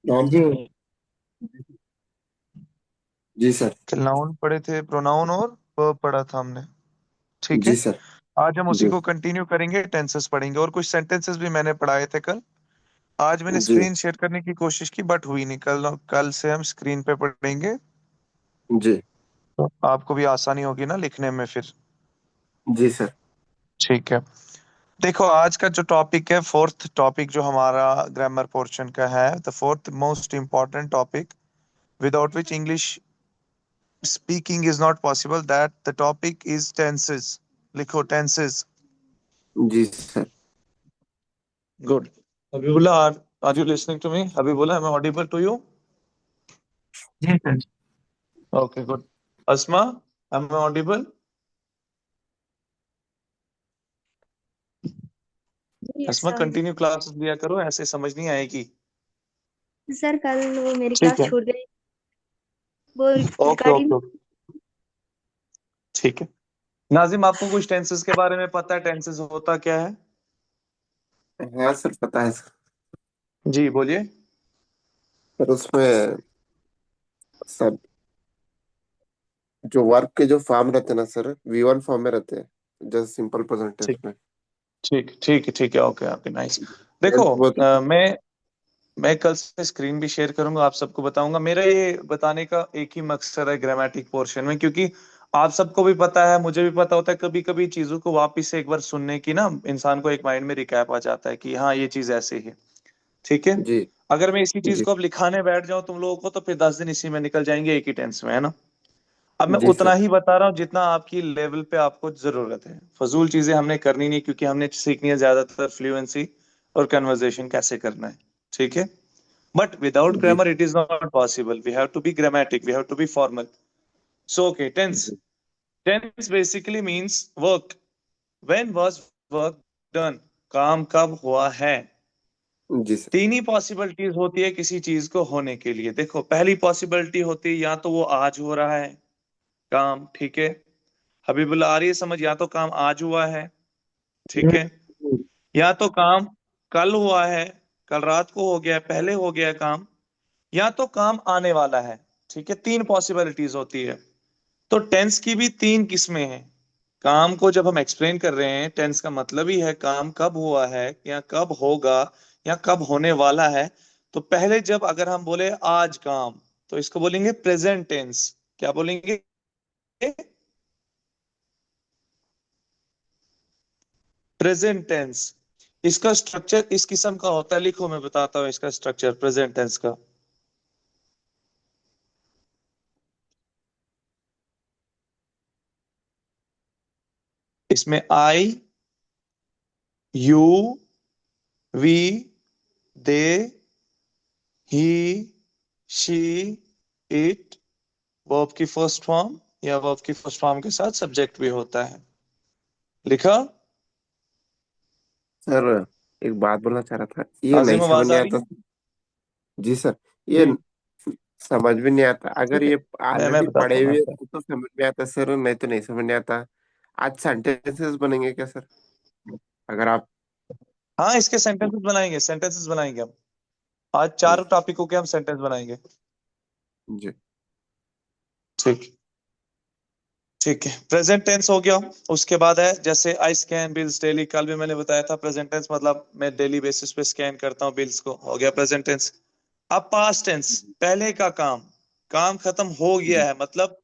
Noun जी। जी sir. कल noun पढ़े थे, प्रोनाउन और वर्ब पढ़ा था हमने। ठीक जी है। सर। आज हम उसी जी को कंटिन्यू करेंगे, टेंसेस पढ़ेंगे और कुछ सेंटेंसेस भी मैंने पढ़ाए थे कल। आज मैंने जी स्क्रीन शेयर करने की कोशिश की बट हुई नहीं। कल कल से हम स्क्रीन पे पढ़ेंगे जी। तो आपको भी आसानी होगी ना लिखने में फिर। जी सर। ठीक है। देखो आज का जो टॉपिक है, फोर्थ टॉपिक जो हमारा ग्रामर पोर्शन का है, the fourth most important topic without which English speaking is not possible, that the topic is tenses. लिखो टेंसेस। जी sir. Good. Habibullah, are you listening to me? Habibullah, am I audible to you? जी sir. Okay, good. Asma, am I audible? Yes Asma, sir. Continue class लिया करो, ऐसे समझ नहीं आएगी। Sir कल वो मेरी ठीक क्लास है। छूट गई। वो ओके रिकॉर्डिंग। Okay okay. ठीक है। नाजिम, आपको कुछ टेंसेस के बारे में पता है? टेंसेस होता क्या है? हाँ सर, पता है सर। जी बोलिए। पर उसमें सब जो वर्क के जो फॉर्म रहते हैं ना सर, V1 फॉर्म में रहते हैं, जैसे सिंपल प्रेजेंट टेंस ठीक में। ठीक ठीक है ठीक है, ओके ओके, नाइस। देखो टेंस बहुत। मैं कल से स्क्रीन भी शेयर करूंगा, आप सबको बताऊंगा। मेरा ये बताने का एक ही मकसद है ग्रामेटिक पोर्शन में, क्योंकि आप सबको भी पता है, मुझे भी पता होता है, कभी कभी चीजों को वापस से एक बार सुनने की ना इंसान को एक माइंड में रिकैप आ जाता है कि हाँ ये चीज ऐसे है। ठीक है। जी। अगर मैं इसी चीज जी। को अब लिखाने बैठ जाऊं तुम लोगों को तो फिर 10 दिन इसी में निकल जाएंगे, एक ही टेंस में, है ना। अब मैं जी उतना सर। ही बता रहा हूँ जितना आपकी लेवल पे आपको जरूरत है। फजूल चीजें हमने करनी नहीं, क्योंकि हमने सीखनी है ज्यादातर फ्लुएंसी और कन्वर्सेशन कैसे करना है। ठीक है। बट विदाउट जी। Grammar it is not possible, we have to be grammatic, we have to be formal. So okay, tense. जी। Tense basically means work. When was work done? काम कब हुआ है। जी सर। तीन ही पॉसिबिलिटीज होती है किसी चीज को होने के लिए। देखो, पहली पॉसिबिलिटी होती है या तो वो आज हो रहा है काम, ठीक है। हबीबुल्ला, आ रही है समझ? या तो काम आज हुआ है, ठीक है, या तो काम कल हुआ है, कल रात को हो गया, पहले हो गया काम, या तो काम आने वाला है। ठीक है, तीन पॉसिबिलिटीज होती है। तो टेंस की भी तीन किस्में हैं। काम को जब हम एक्सप्लेन कर रहे हैं, टेंस का मतलब ही है काम कब हुआ है या कब होगा या कब होने वाला है। तो पहले जब अगर हम बोले आज काम, तो इसको बोलेंगे प्रेजेंट टेंस। क्या बोलेंगे? Present tense. इसका स्ट्रक्चर इस किस्म का होता है, लिखो मैं बताता हूँ इसका स्ट्रक्चर प्रेजेंट टेंस का। इसमें I, you, we, they, he, she, it, verb की फर्स्ट फॉर्म या वर्ब की फर्स्ट फॉर्म के साथ सब्जेक्ट भी होता है। लिखा? सर, एक बात बोलना चाह रहा था, ये नहीं नाजिम, समझ आवाज नहीं आ रही आता। है? जी सर। ये जी। समझ में नहीं आता। अगर ठीक है, ये मैं ऑलरेडी बताता पढ़े हूँ, मैं हुए बताता तो समझ में आता सर, नहीं तो नहीं समझ में आता। आज सेंटेंसेस बनेंगे क्या सर? अगर आप। हूँ। हाँ, इसके सेंटेंसेस बनाएंगे, सेंटेंसेस बनाएंगे हम। आज जी। चार टॉपिकों के हम सेंटेंस बनाएंगे। जी। ठीक। ठीक है, प्रेजेंट टेंस हो गया। उसके बाद है जैसे आई स्कैन बिल्स डेली, कल भी मैंने बताया था प्रेजेंट टेंस मतलब मैं डेली बेसिस पे स्कैन करता हूँ बिल्स को, हो गया प्रेजेंट टेंस। अब पास्ट टेंस, पहले का काम, काम खत्म हो गया जी। है मतलब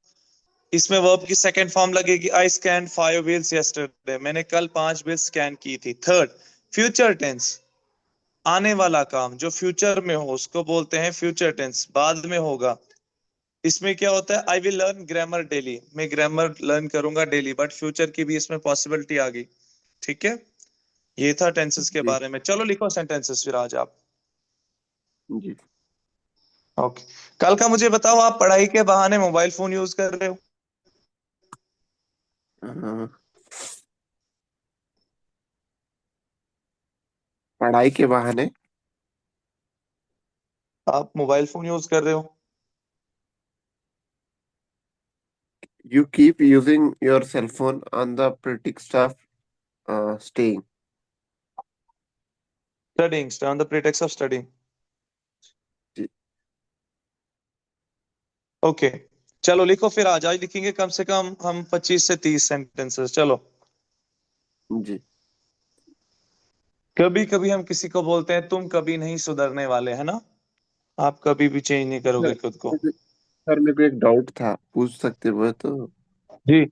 इसमें वर्ब की सेकंड फॉर्म लगेगी। आई स्कैन 5 बिल्स यस्टरडे, मैंने कल 5 बिल्स स्कैन की थी। थर्ड, फ्यूचर टेंस, आने वाला काम जो फ्यूचर में हो उसको बोलते हैं फ्यूचर टेंस, बाद में होगा। इसमें क्या होता है? I will learn grammar daily, मैं ग्रामर लर्न करूंगा डेली, बट फ्यूचर की भी इसमें पॉसिबिलिटी आ गई। ठीक है। ये था टेंसेस के जी। बारे में। चलो लिखो सेंटेंसेस फिर आज आप। जी। ओके। कल का मुझे बताओ, आप पढ़ाई के बहाने मोबाइल फोन यूज कर रहे हो? हाँ, पढ़ाई के बहाने। आप मोबाइल फोन यूज कर रहे हो? You keep using your cell phone on the pretext of staying. Studying, on the pretext of studying. जी। ओके, चलो लिखो फिर। आज आज लिखेंगे कम से कम हम 25 से 30 सेंटेंसेस। चलो। जी कभी कभी हम किसी को बोलते हैं तुम कभी नहीं सुधरने वाले, है ना। आप कभी भी चेंज नहीं सर। करोगे खुद को। सर मेरे को एक डाउट था, पूछ सकते हो तो? जी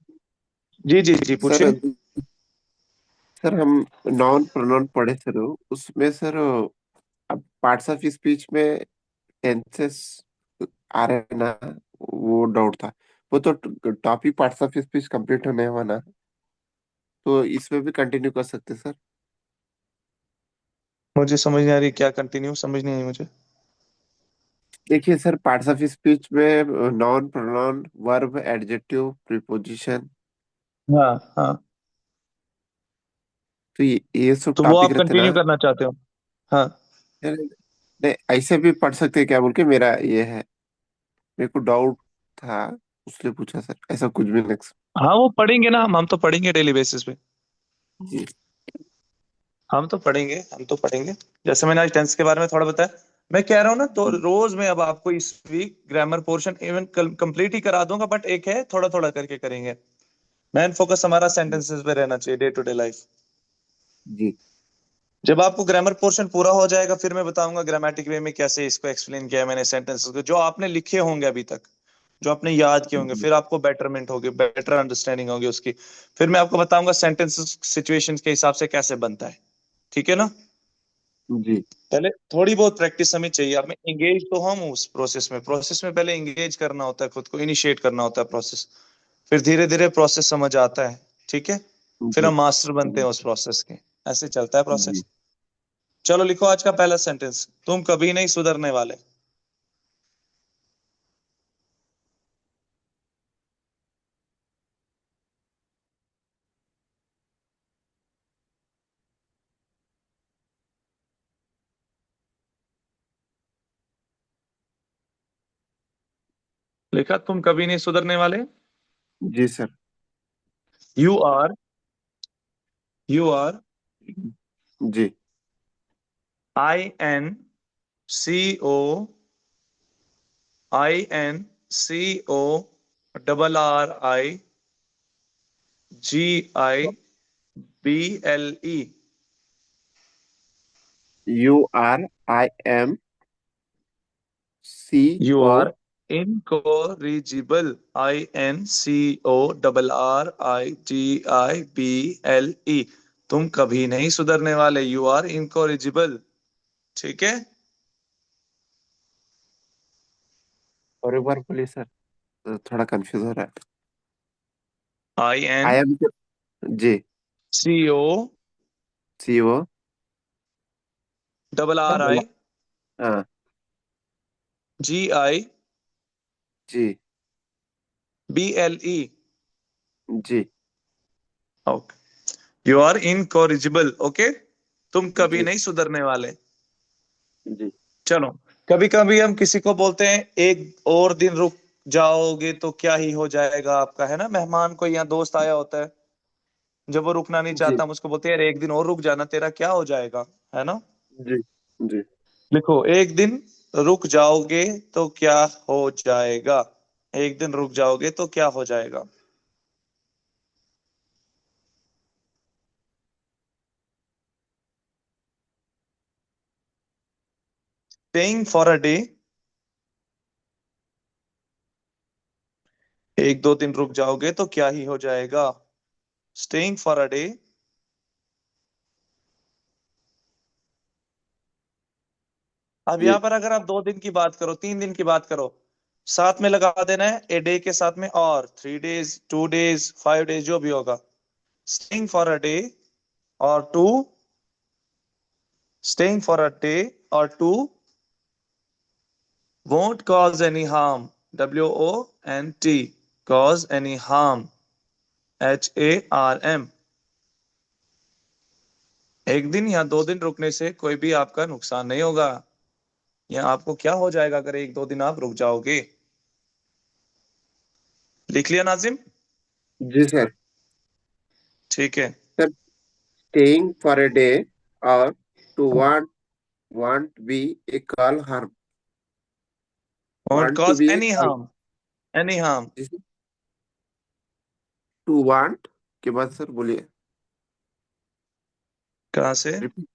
जी जी जी, सर पूछिए। सर हम नाउन प्रोनाउन पढ़े सर, उसमें सर अब पार्ट्स ऑफ स्पीच में टेंसेस आ रहे हैं ना, वो डाउट था। वो तो topic parts of speech complete होने हुआ ना, तो इसमें भी कंटिन्यू कर सकते सर? मुझे समझ नहीं आ रही, क्या कंटिन्यू, समझ नहीं आई मुझे। देखिए सर, पार्ट्स ऑफ स्पीच में noun pronoun verb adjective preposition, हाँ हाँ, तो ये सब तो वो टॉपिक आप रहते ना। कंटिन्यू करना चाहते हो। हाँ। नहीं नहीं, ऐसे भी पढ़ सकते हैं क्या बोल के मेरा ये है, मेरे को डाउट था, उसलिए पूछा सर, ऐसा कुछ भी नेक्स्ट। हाँ वो पढ़ेंगे ना, हम तो पढ़ेंगे डेली बेसिस पे। जी हम तो पढ़ेंगे। जैसे मैंने आज टेंस के बारे में थोड़ा बताया, मैं कह रहा हूँ ना, तो रोज मैं अब आपको इस week grammar portion even complete ही करा दूंगा, बट एक है थोड़ा थोड़ा करके करेंगे। मेन फोकस हमारा सेंटेंसेस पे रहना चाहिए, डे टू डे लाइफ। जी जब आपको ग्रामर पोर्शन पूरा हो जाएगा, फिर मैं बताऊंगा ग्रामेटिक वे में कैसे इसको एक्सप्लेन किया है मैंने सेंटेंसेस को, जो आपने लिखे होंगे अभी तक, जो आपने याद किए होंगे, जी फिर आपको बेटरमेंट होगी, बेटर अंडरस्टैंडिंग होगी उसकी। फिर मैं आपको बताऊंगा सेंटेंसेस सिचुएशंस के हिसाब से कैसे बनता है। ठीक है ना। जी पहले थोड़ी बहुत प्रैक्टिस हमें चाहिए। अब मैं एंगेज तो हम उस प्रोसेस में पहले एंगेज करना होता है, खुद को इनिशिएट करना होता है प्रोसेस। फिर धीरे धीरे प्रोसेस समझ आता है। ठीक है। फिर जी हम मास्टर बनते जी हैं उस प्रोसेस के। ऐसे चलता है जी। प्रोसेस। चलो लिखो आज का पहला सेंटेंस, तुम कभी नहीं सुधरने वाले। लिखा तुम कभी नहीं सुधरने वाले। जी sir. You are, you are जी INCO RIGIBLE। You URIMCO। Are incorrigible, INCORRIGIBLE। तुम कभी नहीं सुधरने वाले, यू आर इनकोरिजिबल। ठीक है। और एक बार बोलिए सर, थोड़ा कंफ्यूज हो रहा है। I N I M. जी। C O CO। Double R double. I हाँ। G I G BLE। जी okay. You are incorrigible, okay. तुम कभी जी नहीं सुधरने वाले। जी चलो। कभी कभी हम किसी को बोलते हैं एक और दिन रुक जाओगे तो क्या ही हो जाएगा आपका, है ना। मेहमान कोई यहाँ दोस्त आया होता है, जब वो रुकना नहीं जी चाहता, हम उसको बोलते हैं यार एक दिन और रुक जाना, तेरा क्या हो जाएगा, है ना। जी जी। लिखो, एक दिन रुक जाओगे तो क्या हो जाएगा। एक दिन रुक जाओगे तो क्या हो जाएगा। Staying for a day. एक दो दिन रुक जाओगे तो क्या ही हो जाएगा। Staying for a day. अब जी यहां पर अगर आप 2 दिन की बात करो, 3 दिन की बात करो, साथ में लगा देना है ए डे के साथ में, और 3 डेज, 2 डेज, 5 डेज, जो भी होगा। स्टेइंग फॉर अ डे और two, staying for a day और two won't cause any harm, WONT, cause any harm, HARM। एक दिन या 2 दिन रुकने से कोई भी आपका नुकसान नहीं होगा। या आपको क्या हो जाएगा अगर एक दो दिन आप रुक जाओगे। लिख लिया नाजिम। जी सर। ठीक है। Sir staying for a day और to want be a call harm. won't want to cause be any harm। Any harm. जी सर। टू वांट के बाद सर बोलिए। कहाँ से? रिपीट।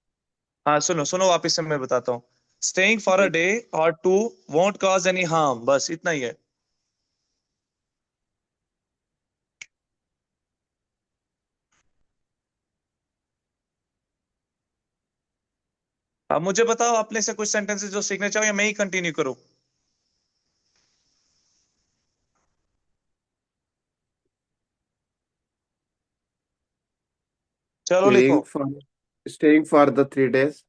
हाँ सुनो सुनो, वापस से मैं बताता हूँ। स्टेइंग फॉर अ जी। डे और to won't cause any harm, बस इतना ही है। अब मुझे बताओ अपने से कुछ सेंटेंसेस जो सीखना चाहो, या मैं ही कंटिन्यू करूँ? चलो लिखो। Staying for staying for the 3 days,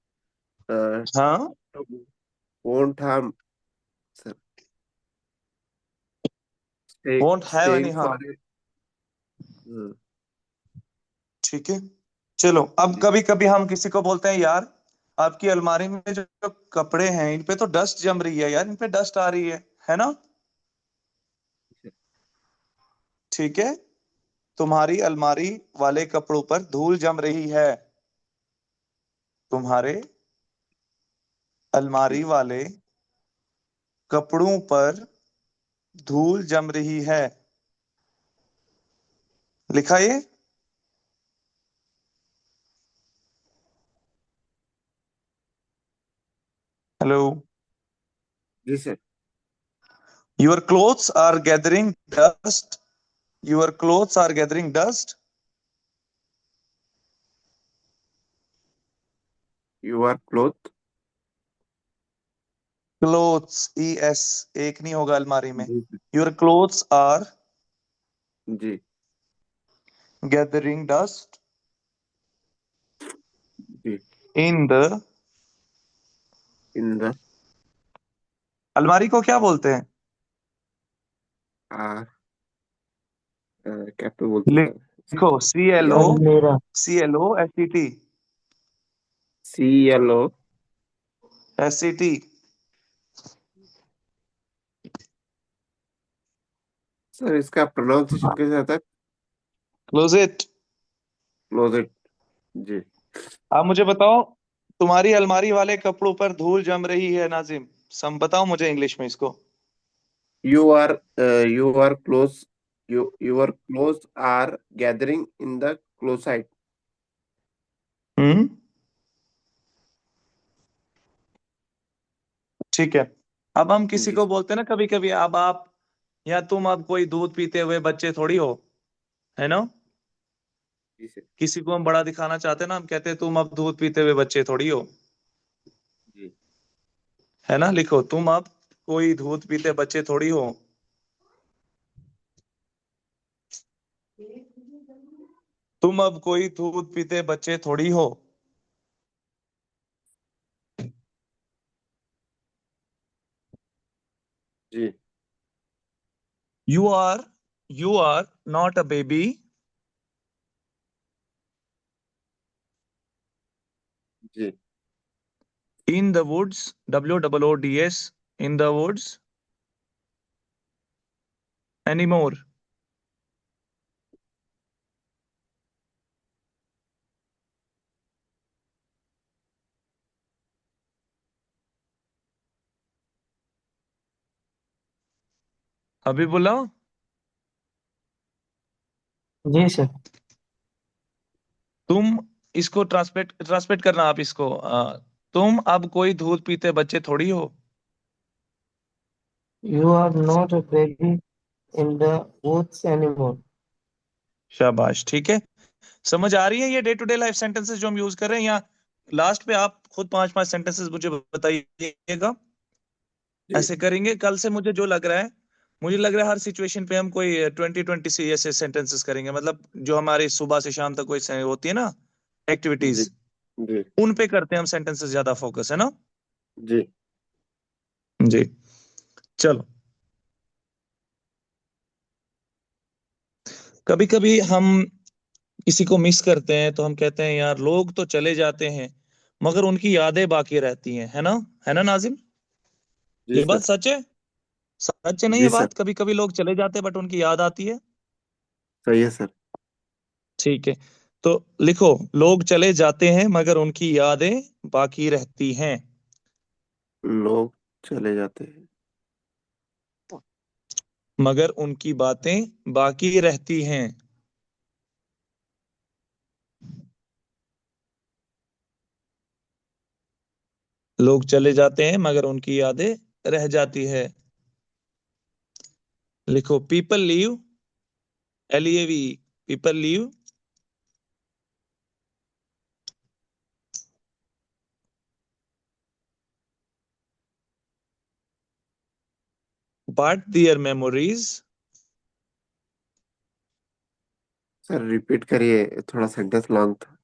हाँ, won't harm sir. Won't have any Staying for harm. it. uh, ठीक है। चलो, अब जी। कभी कभी हम किसी को बोलते हैं, यार आपकी अलमारी में जो कपड़े हैं इन पे तो डस्ट जम रही है यार, इन पे डस्ट आ रही है ना? ठीक है। तुम्हारी अलमारी वाले कपड़ों पर धूल जम रही है। तुम्हारे अलमारी जी। वाले कपड़ों पर धूल जम रही है। लिखा ये? हेलो। जी sir. Your clothes are gathering dust. Your clothes are gathering dust. Your cloth. Clothes, E S, एक नहीं होगा अलमारी में। जी सर। योर क्लोथ्स आर जी। गैदरिंग डस्ट जी। In the. In the. अलमारी को क्या बोलते हैं? क्या तो बोलते सर? लिखो, सी एल ओ, अलमीरा। C L O S C T, CLO। S C T. Sir इसका प्रोनाउंसिएशन कैसे आता है? Close it. क्लोजेट। जी। आप मुझे बताओ, तुम्हारी अलमारी वाले कपड़ों पर धूल जम रही है नाजिम, सम बताओ मुझे इंग्लिश में इसको। You are close. Your clothes are gathering in the closet. हम्म, ठीक है। अब हम किसी जी को सर। बोलते हैं ना कभी कभी, अब आप या तुम अब कोई दूध पीते हुए बच्चे थोड़ी हो, है ना? जी सर। किसी को हम बड़ा दिखाना चाहते हैं ना, हम कहते हैं तुम अब दूध पीते हुए बच्चे थोड़ी हो, जी। है ना? लिखो, तुम अब कोई दूध पीते बच्चे थोड़ी हो। तुम अब कोई दूध पीते बच्चे थोड़ी हो। जी। You are, you are not a baby जी। In the woods, WOODS, in the woods any more. अभी बोला। जी सर। तुम इसको ट्रांसलेट ट्रांसलेट करना आप इसको, तुम अब कोई दूध पीते बच्चे थोड़ी हो। You are not a baby in the woods anymore। शाबाश, ठीक है। समझ आ रही है ये day to day life sentences जो हम यूज कर रहे हैं? या लास्ट पे आप खुद पांच पांच सेंटेंसेस मुझे बताइएगा। जी। ऐसे करेंगे कल से, मुझे जो लग रहा है, मुझे लग रहा है हर सिचुएशन पे हम कोई 20-20 से ऐसे सेंटेंसेस करेंगे, मतलब जो हमारी सुबह से शाम तक कोई होती है ना जी। एक्टिविटीज, जी। उन पे करते हैं हम सेंटेंसेस, ज्यादा फोकस, है ना? जी। जी। चलो, कभी कभी हम किसी को मिस करते हैं तो हम कहते हैं, यार लोग तो चले जाते हैं मगर उनकी यादें बाकी रहती हैं, है ना? है ना नाजिम? जी ये बात सर। सच है? सच है नहीं ये जी सर। बात? कभी कभी लोग चले जाते हैं बट उनकी याद आती है। सही है सर। ठीक है। तो लिखो, लोग चले जाते हैं मगर उनकी यादें बाकी रहती हैं। लोग चले जाते हैं। मगर उनकी बातें बाकी रहती हैं। लोग चले जाते हैं मगर उनकी यादें रह जाती है। लिखो, people leave, LEAV, people leave but their memories. Sir repeat करिए, थोड़ा सेंटेंस लॉन्ग था,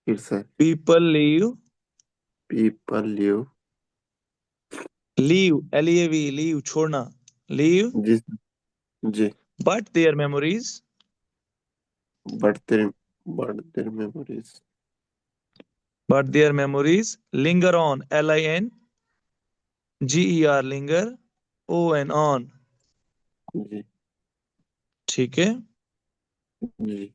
फिर से। People leave, people live. Leave LEAV, leave छोड़ना, लीव जी जी। बट देयर मेमोरीज, बढ़ते बढ़ते memories. But their memories linger on, LINGER, linger, ON, on. जी ठीक है। जी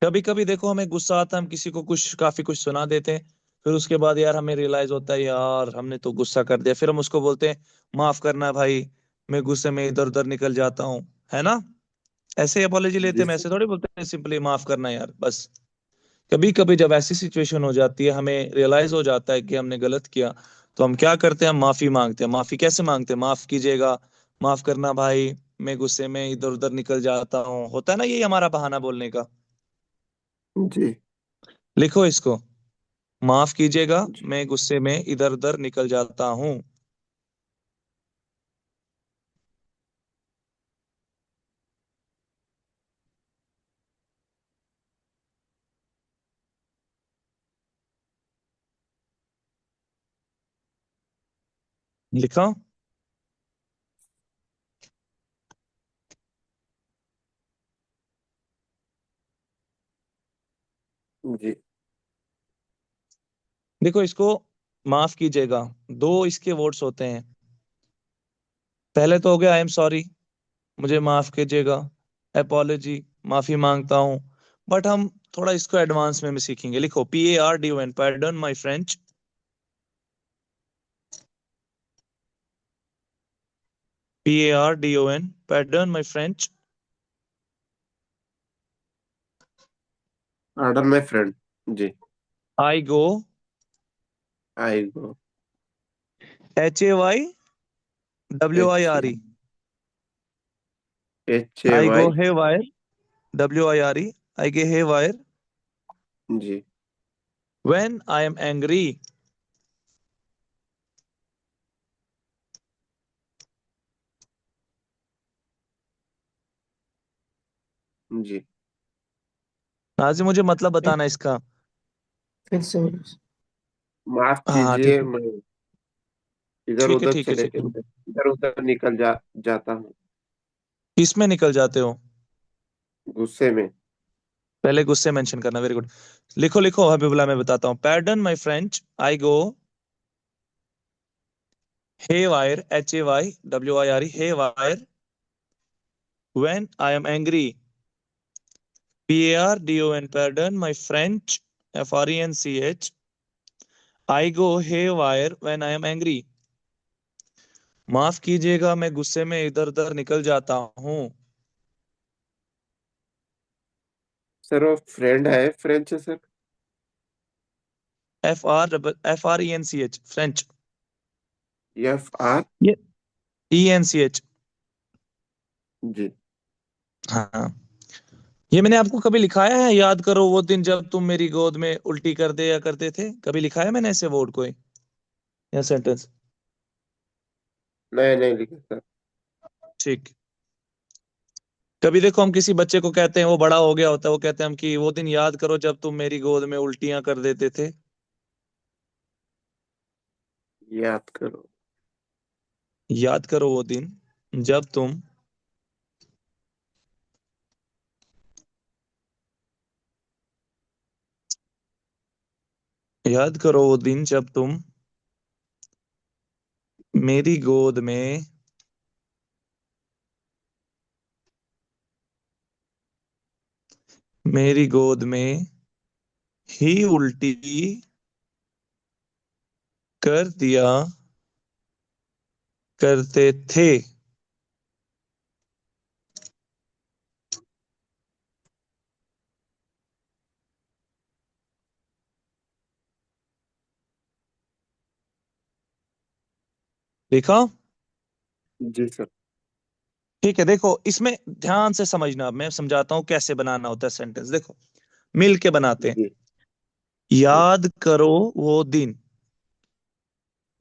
कभी कभी देखो हमें गुस्सा आता है, हम किसी को कुछ काफी कुछ सुना देते हैं, फिर उसके बाद यार हमें रियलाइज होता है यार हमने तो गुस्सा कर दिया, फिर हम उसको बोलते हैं माफ करना भाई, मैं गुस्से में इधर उधर निकल जाता हूँ, है ना। ऐसे ही अपॉलॉजी लेते जी हैं, हम सर। ऐसे थोड़ी बोलते हैं सिंपली माफ करना यार बस। कभी कभी जब ऐसी सिचुएशन हो जाती है, हमें रियलाइज हो जाता है कि हमने गलत किया, तो हम क्या करते हैं, हम माफी मांगते हैं। माफी कैसे मांगते हैं, माफ कीजिएगा, माफ करना भाई, मैं गुस्से में इधर उधर निकल जाता हूँ, होता है ना, यही हमारा बहाना बोलने का। जी लिखो इसको, माफ कीजिएगा, जी मैं गुस्से में इधर उधर निकल जाता हूँ। लिखा। जी। देखो इसको, माफ कीजिएगा, दो इसके वर्ड्स होते हैं। पहले तो हो गया आई एम सॉरी, मुझे माफ कीजिएगा, अपॉलॉजी, माफी मांगता हूँ। बट हम थोड़ा इसको एडवांस में भी सीखेंगे। लिखो, PARDON, pardon my French, PARDON, pardon my French, pardon my friend. जी। I go, I go. HAY H WIRE, H A I go Y haywire, WIRE, I go haywire, जी when I am angry. जी। नाज़िम मुझे मतलब बताना इसका। फिर से बोलो। माफ हाँ हाँ ठीक कीजिए, है, मैं इधर ठीक है उधर ठीक है चले, ठीक है। इधर उधर निकल जाता हूँ किस में निकल जाते हो, गुस्से में। पहले गुस्से मेंशन करना, वेरी गुड। लिखो लिखो हबीबुल्लाह, मैं बताता हूँ, pardon my French, I go haywire, HAYWIRE, haywire, when I am angry, PARDON, pardon my French, FRENCH, I go haywire when I am angry. माफ कीजिएगा, मैं गुस्से में इधर उधर निकल जाता हूँ। सर वो फ्रेंड है, फ्रेंच है sir. FRENCH, French, F R. ये ENCH। जी। हाँ, ये मैंने आपको कभी लिखाया है, याद करो वो दिन जब तुम मेरी गोद में उल्टी कर दिया करते थे, कभी लिखाया मैंने ऐसे वर्ड कोई या सेंटेंस। नहीं नहीं लिखा सर। ठीक। कभी देखो हम किसी बच्चे को कहते हैं, वो बड़ा हो गया होता है, वो कहते हैं हम कि वो दिन याद करो जब तुम मेरी गोद में उल्टियां कर देते थे। याद करो। याद करो वो दिन जब तुम, याद करो वो दिन जब तुम मेरी गोद में, मेरी गोद में ही उल्टी कर दिया करते थे। देखा? जी सर। ठीक है, देखो इसमें ध्यान से समझना, मैं समझाता हूँ कैसे बनाना होता है सेंटेंस। देखो, मिल के बनाते हैं। जी जी याद करो वो दिन।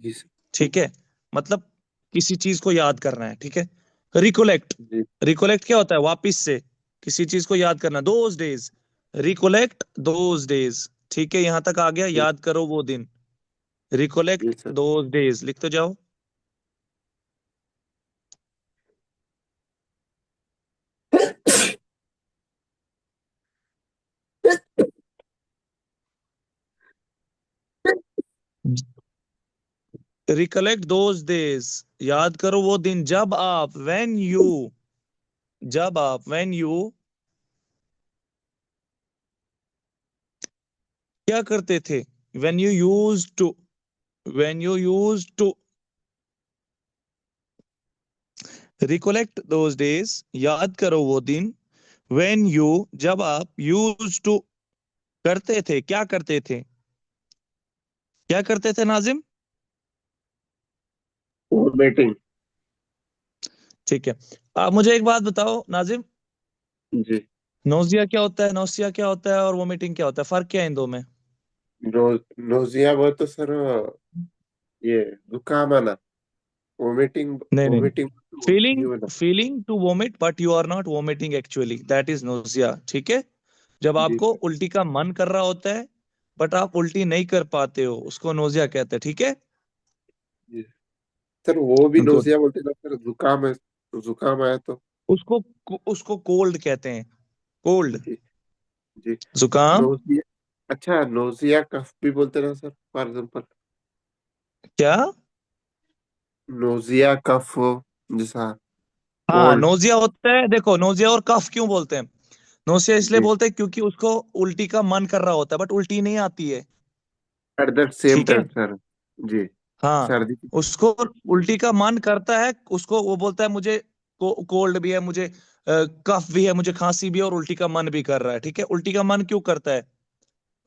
जी सर। ठीक है, मतलब किसी चीज को याद करना है। ठीक है, रिकोलेक्ट। जी रिकोलेक्ट क्या होता है? वापिस से किसी चीज को याद करना, those days. Recollect those days. ठीक है, यहां तक आ गया, जी याद करो वो दिन। जी रिकोलेक्ट सर। दोज डेज, लिख तो जाओ। रिकलेक्ट दोज डेज, याद करो वो दिन जब आप, व्हेन यू क्या करते थे? When you use to recollect those days, याद करो वो दिन। व्हेन यू, जब आप, यूज टू करते थे, क्या करते थे? क्या करते थे नाजिम? वोमिटिंग। ठीक है, आप मुझे एक बात बताओ नाजिम, जी। नोजिया क्या होता है, नोसिया क्या होता है और वोमिटिंग क्या होता है? फर्क क्या है इन दो में? नो नोजिया वो तो सर ये जुकाम आना। वोमिटिंग। नहीं नहीं, वोमिटिंग ये फीलिंग वाला। Feeling to vomit but you are not vomiting actually, that is nausea. ठीक है, जब जी आपको सर। उल्टी का मन कर रहा होता है बट आप उल्टी नहीं कर पाते हो, उसको नोजिया कहते हैं। ठीक है, जी सर, वो भी गुड। नोजिया बोलते हैं ना सर, जुकाम है। जुकाम आया तो। उसको उसको कोल्ड कहते हैं, कोल्ड। जी जी। जुकाम। नोजिया। अच्छा, नोजिया कफ भी बोलते हैं ना सर, फॉर एग्जाम्पल। क्या? नोजिया कफ जैसा। हाँ, कोल्ड। नोजिया होता है। देखो, नोजिया और कफ क्यों बोलते हैं? नोजिया इसलिए जी। बोलते हैं क्योंकि उसको उल्टी का मन कर रहा होता है बट उल्टी नहीं आती है। एट दैट सेम ठीक है, टाइम सर। जी। हाँ, सर्दी। उसको उल्टी का मन करता है, उसको वो बोलता है मुझे कोल्ड भी है, मुझे कफ भी है, मुझे खांसी भी है और उल्टी का मन भी कर रहा है। ठीक है, उल्टी का मन क्यों करता है?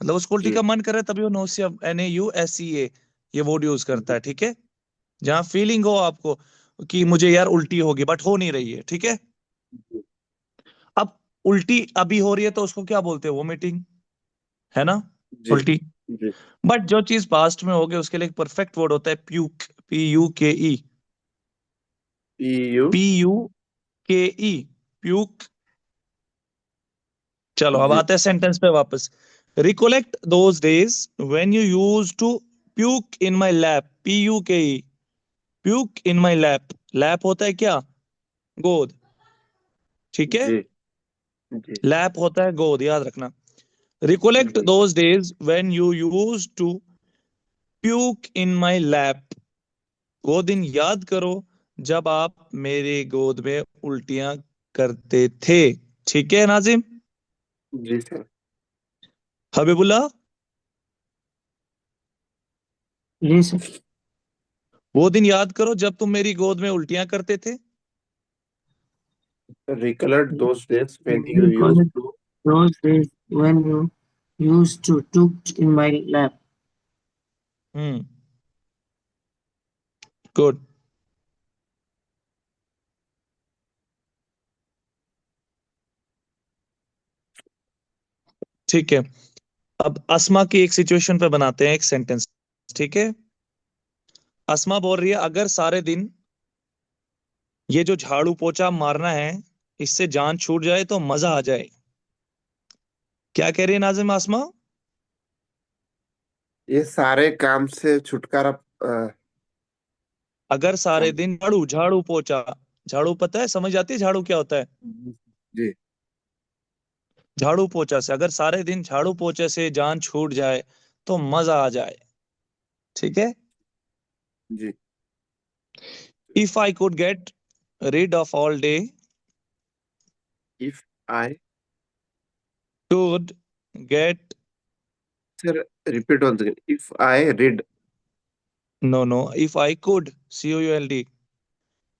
मतलब उसको उल्टी जी का मन कर रहा है, तभी वो नोसिया, NAUSEA, ये वर्ड यूज करता जी है। ठीक है, जहां फीलिंग हो आपको कि मुझे यार उल्टी होगी बट हो नहीं रही है। ठीक है, जी अब उल्टी अभी हो रही है तो उसको क्या बोलते हैं? वोमिटिंग, है ना? जी उल्टी। जी। बट जो चीज पास्ट में हो गई उसके लिए एक परफेक्ट वर्ड होता है, puke. PUKE। EU। PUKE, puke. चलो अब जी आते हैं सेंटेंस पे वापस। Recollect those days when you use to puke in my lap. PUKE, puke in my lap. Lap होता है क्या? गोद। ठीक है, जी जी लैप होता है गोद, याद रखना। रिकोलेक्ट जी those days when you use to puke in my lap. वो दिन याद करो जब आप मेरे गोद में उल्टियां करते थे। ठीक है नाजिम? जी सर। हबीबुल्लाह, जी सर। वो दिन याद करो जब तुम मेरी गोद में उल्टियां करते थे। Recollect those days when you Recall used it to। those days when you used to took in my lap. Hmm, good. ठीक है, अब अस्मा की एक सिचुएशन पे बनाते हैं एक सेंटेंस। ठीक है, अस्मा बोल रही है अगर सारे दिन ये जो झाड़ू पोछा मारना है इससे जान छूट जाए तो मजा आ जाए। क्या कह रही है नाजिम अस्मा? ये सारे काम से छुटकारा। अगर सारे काम। दिन झाड़ू झाड़ू पोछा, झाड़ू पता है, समझ आती है झाड़ू क्या होता है? जी झाड़ू पोछा से, अगर सारे दिन झाड़ू पोछे से जान छूट जाए तो मजा आ जाए। ठीक है, जी। If I could get rid of all day, If I। could get, Sir, repeat once again. If I read। no, no, if I could, COULD,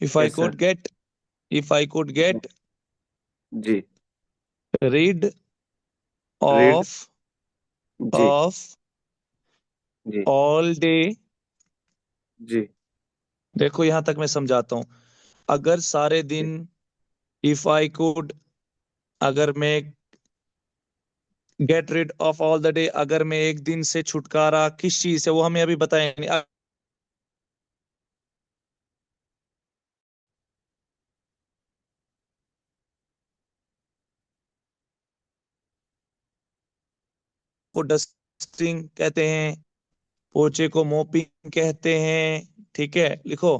If I Yes, sir. could get, if I could get जी rid rid of जी of जी all day, जी देखो यहां तक मैं समझाता हूं। अगर सारे जी दिन, इफ आई कुड, अगर मैं get rid of all the day, अगर मैं एक दिन से छुटकारा किस चीज से, वो हमें अभी बताया नहीं। को डस्टिंग कहते हैं, पोचे को मोपिंग कहते हैं, ठीक है। लिखो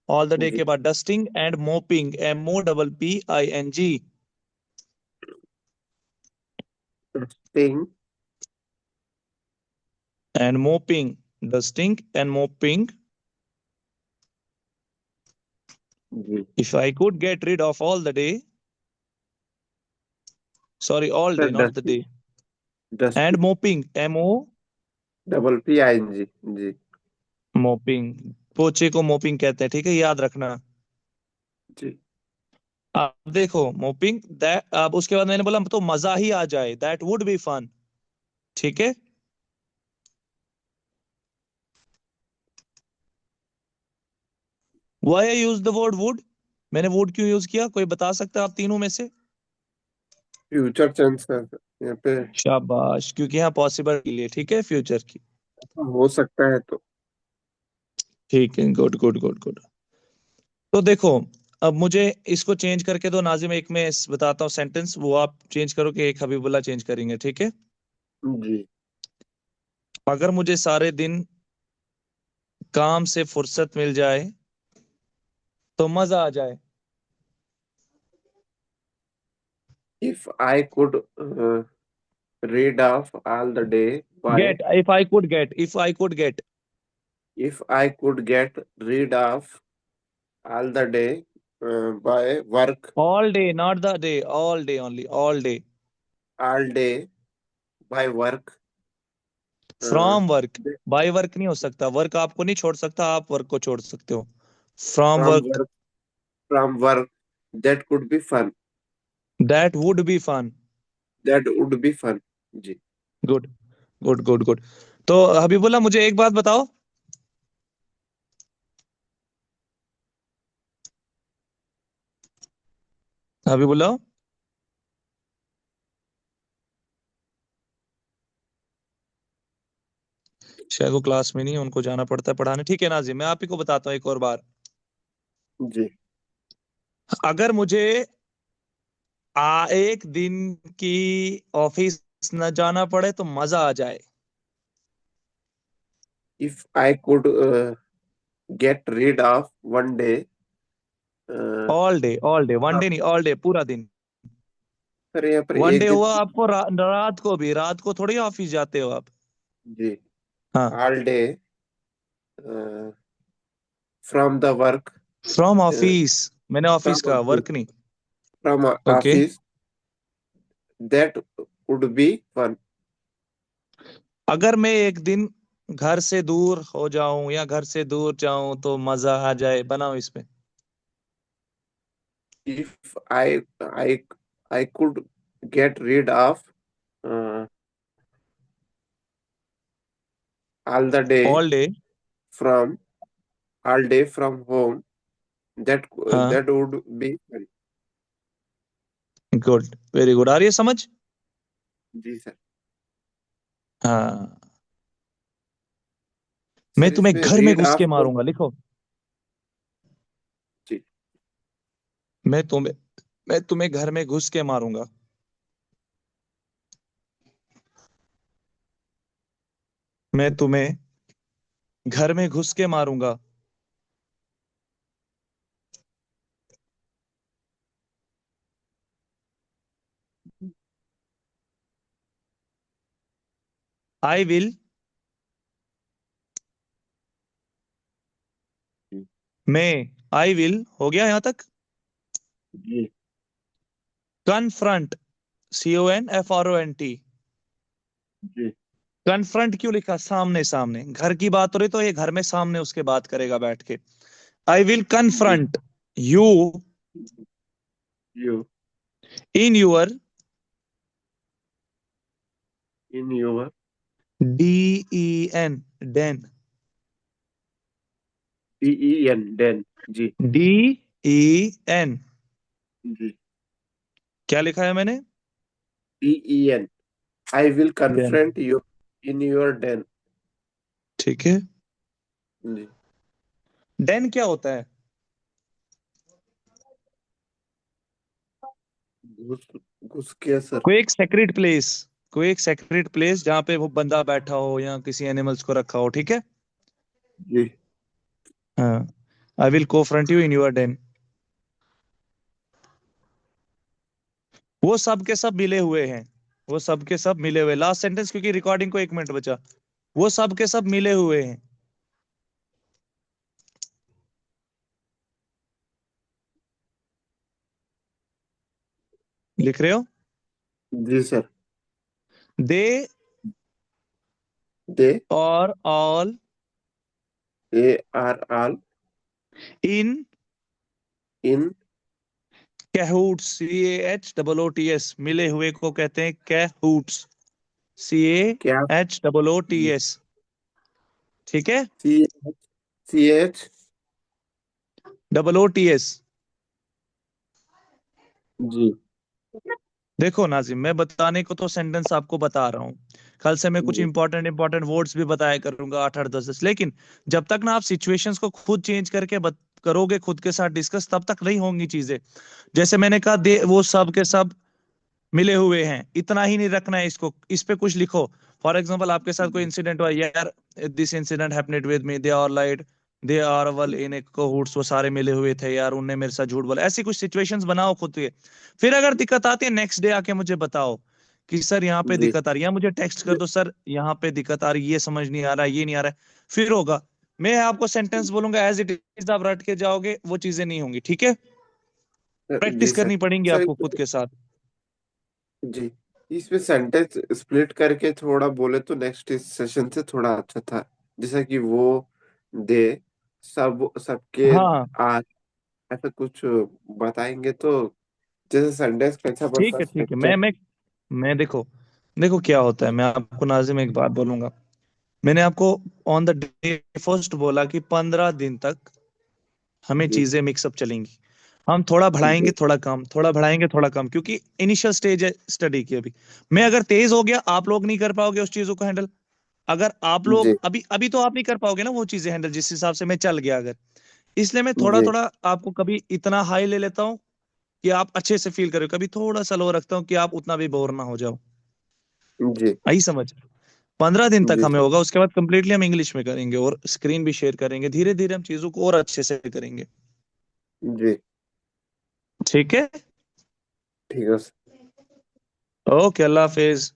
ऑल द डे जी के बाद dusting and mopping, MOPPING, thing and mopping, dusting and mopping. जी if I could get rid of all the day, sorry all sir day not the day, and dusting mopping, MO, PPING जी mopping, पोचे को mopping कहते हैं, ठीक है, याद रखना। जी अब देखो मोपिंग दैट, अब उसके बाद मैंने बोला तो मजा ही आ जाए, दैट वुड बी फन, ठीक है। Why I use the word would, मैंने वुड क्यों यूज किया, कोई बता सकता है आप तीनों में से? फ्यूचर टेंस है सर, यहाँ पे शाबाश, क्योंकि यहाँ पॉसिबल के लिए, ठीक है, फ्यूचर की। हो सकता है तो ठीक है, गुड गुड गुड गुड। तो देखो, अब मुझे इसको चेंज करके दो नाजिम, एक मैं बताता हूँ सेंटेंस, वो आप चेंज करो, कि एक हबीबुल्ला चेंज करेंगे, ठीक है। जी अगर मुझे सारे दिन काम से फुर्सत मिल जाए तो मजा आ जाए। If I could rid of all the day by get, if I could get, if I could get if I could get rid of all the day by work all day, not the day, all day only, all day, all day by work uh, from work, by work नहीं हो सकता, work आपको नहीं छोड़ सकता, आप work को छोड़ सकते हो, from from work, work from work that could be fun that would be fun. that would be fun जी गुड गुड गुड गुड। तो हबीबुल्ला मुझे एक बात बताओ, हबीबुल्ला, शायद वो क्लास में नहीं है, उनको जाना पड़ता है पढ़ाने, ठीक है नाजिम, मैं आप ही को बताता हूँ एक और बार। जी अगर मुझे एक दिन की ऑफिस न जाना पड़े तो मजा आ जाए। if I could get rid of one day uh, all day, one day नहीं, ऑल डे, पूरा दिन। सर यहाँ पर वन एक डे दिन हुआ आपको रात को भी, रात को थोड़ी ऑफिस जाते हो आप। जी हाँ, all day from the work from uh, office, मैंने from ऑफिस का, office वर्क नहीं। from okay, office that would be fun अगर मैं एक दिन घर से दूर हो जाऊं या घर से दूर जाऊं तो मजा आ जाए, बनाओ इसमें। if I I could get rid of uh, all the day all day, from all day from home हाँ, that would be fun good, very good, आ रही है समझ? जी सर हाँ, मैं सर तुम्हें इसमें घर में रीड घुस ऑफ के मारूंगा, लिखो, जी मैं तुम्हें मैं तुम्हें घर में घुस के मारूंगा। मैं तुम्हें घर में घुस के मारूंगा। आई विल, मैं, आई विल हो गया यहां तक। जी कन्फ्रंट, CONFRONT, जी कन्फ्रंट क्यों लिखा, सामने सामने, घर की बात हो रही तो ये घर में सामने उसके बात करेगा बैठ के। आई विल जी confront, you you in your in your DEN den den जी DEN जी क्या लिखा है मैंने? den I will den, confront you in your den ठीक है। जी डेन क्या होता है? घुस घुस के सर कोई एक सेक्रेट प्लेस, कोई एक सेक्रेट प्लेस जहां पे वो बंदा बैठा हो या किसी एनिमल्स को रखा हो, ठीक है। जी हाँ, I will confront you in your den. वो सब के सब मिले हुए हैं, वो सब के सब मिले हुए, लास्ट सेंटेंस क्योंकि रिकॉर्डिंग को 1 मिनट बचा। वो सब के सब मिले हुए हैं, लिख रहे हो? जी सर दे they और all are all in in कैहूट्स, CAHOOTS, मिले हुए को कहते हैं कैहूट्स, क्या CAHOOTS, ठीक है। ch ch OOTS। जी देखो नाजिम, मैं बताने को तो सेंटेंस आपको बता रहा हूँ, कल से मैं कुछ जी इंपॉर्टेंट इंपॉर्टेंट वर्ड्स भी बताया करूंगा, 8 8 10 10, लेकिन जब तक ना आप सिचुएशंस को खुद चेंज करके करोगे खुद के साथ डिस्कस, तब तक नहीं होंगी चीजें। जैसे मैंने कहा, दे वो सब के सब मिले हुए हैं, इतना ही नहीं रखना है इसको, इस पे कुछ लिखो। फॉर एग्जाम्पल आपके साथ कोई इंसिडेंट हुआ, यार this incident happened with me, they are well in a cahoots, वो सारे मिले हुए थे यार, उनने मेरे साथ झूठ बोला, ऐसी कुछ सिचुएशंस बनाओ खुद के। फिर अगर दिक्कत आती है, नेक्स्ट डे आके मुझे बताओ कि सर यहाँ पे जी दिक्कत आ रही है, या मुझे टेक्स्ट कर दो, सर यहाँ पे दिक्कत आ रही है, ये समझ नहीं आ रहा है, ये नहीं आ रहा है। फिर होगा, मैं आपको सेंटेंस बोलूंगा एज इट इज, आप रट के जाओगे, वो चीजें नहीं होंगी, ठीक है। जी प्रैक्टिस सर करनी पड़ेंगी सर आपको खुद के साथ। जी इसमें सेंटेंस स्प्लिट करके थोड़ा बोले तो नेक्स्ट सेशन से थोड़ा अच्छा था जैसा कि वो दे सबके हाँ आज ऐसा कुछ बताएंगे तो जैसे संडेस कैसा बनता ठीक है, ठीक है। स्ट्रक्चर मैं देखो, देखो क्या होता है, मैं आपको नाजिम एक बात बोलूंगा। मैंने आपको ऑन द डे फर्स्ट बोला कि 15 दिन तक हमें जी चीजें मिक्सअप चलेंगी। हम थोड़ा बढ़ाएंगे जी थोड़ा कम, थोड़ा बढ़ाएंगे थोड़ा कम, क्योंकि इनिशियल स्टेज है स्टडी की अभी। मैं अगर तेज हो गया, आप लोग नहीं कर पाओगे उस चीजों को हैंडल। अगर आप लोग जी अभी अभी तो आप नहीं कर पाओगे ना वो चीजें हैंडल, जिस हिसाब से मैं चल गया अगर। इसलिए मैं थोड़ा जी थोड़ा आपको कभी इतना हाई ले लेता हूँ कि आप अच्छे से फील करो, कभी थोड़ा सा लो रखता हूँ कि आप उतना भी बोर ना हो जाओ। जी आई समझ? 15 दिन तक जी हमें सर होगा, उसके बाद कंप्लीटली हम इंग्लिश में करेंगे और स्क्रीन भी शेयर करेंगे, धीरे धीरे हम चीजों को और अच्छे से करेंगे, जी ठीक है। ठीक है सर ओके, अल्लाह हाफिज।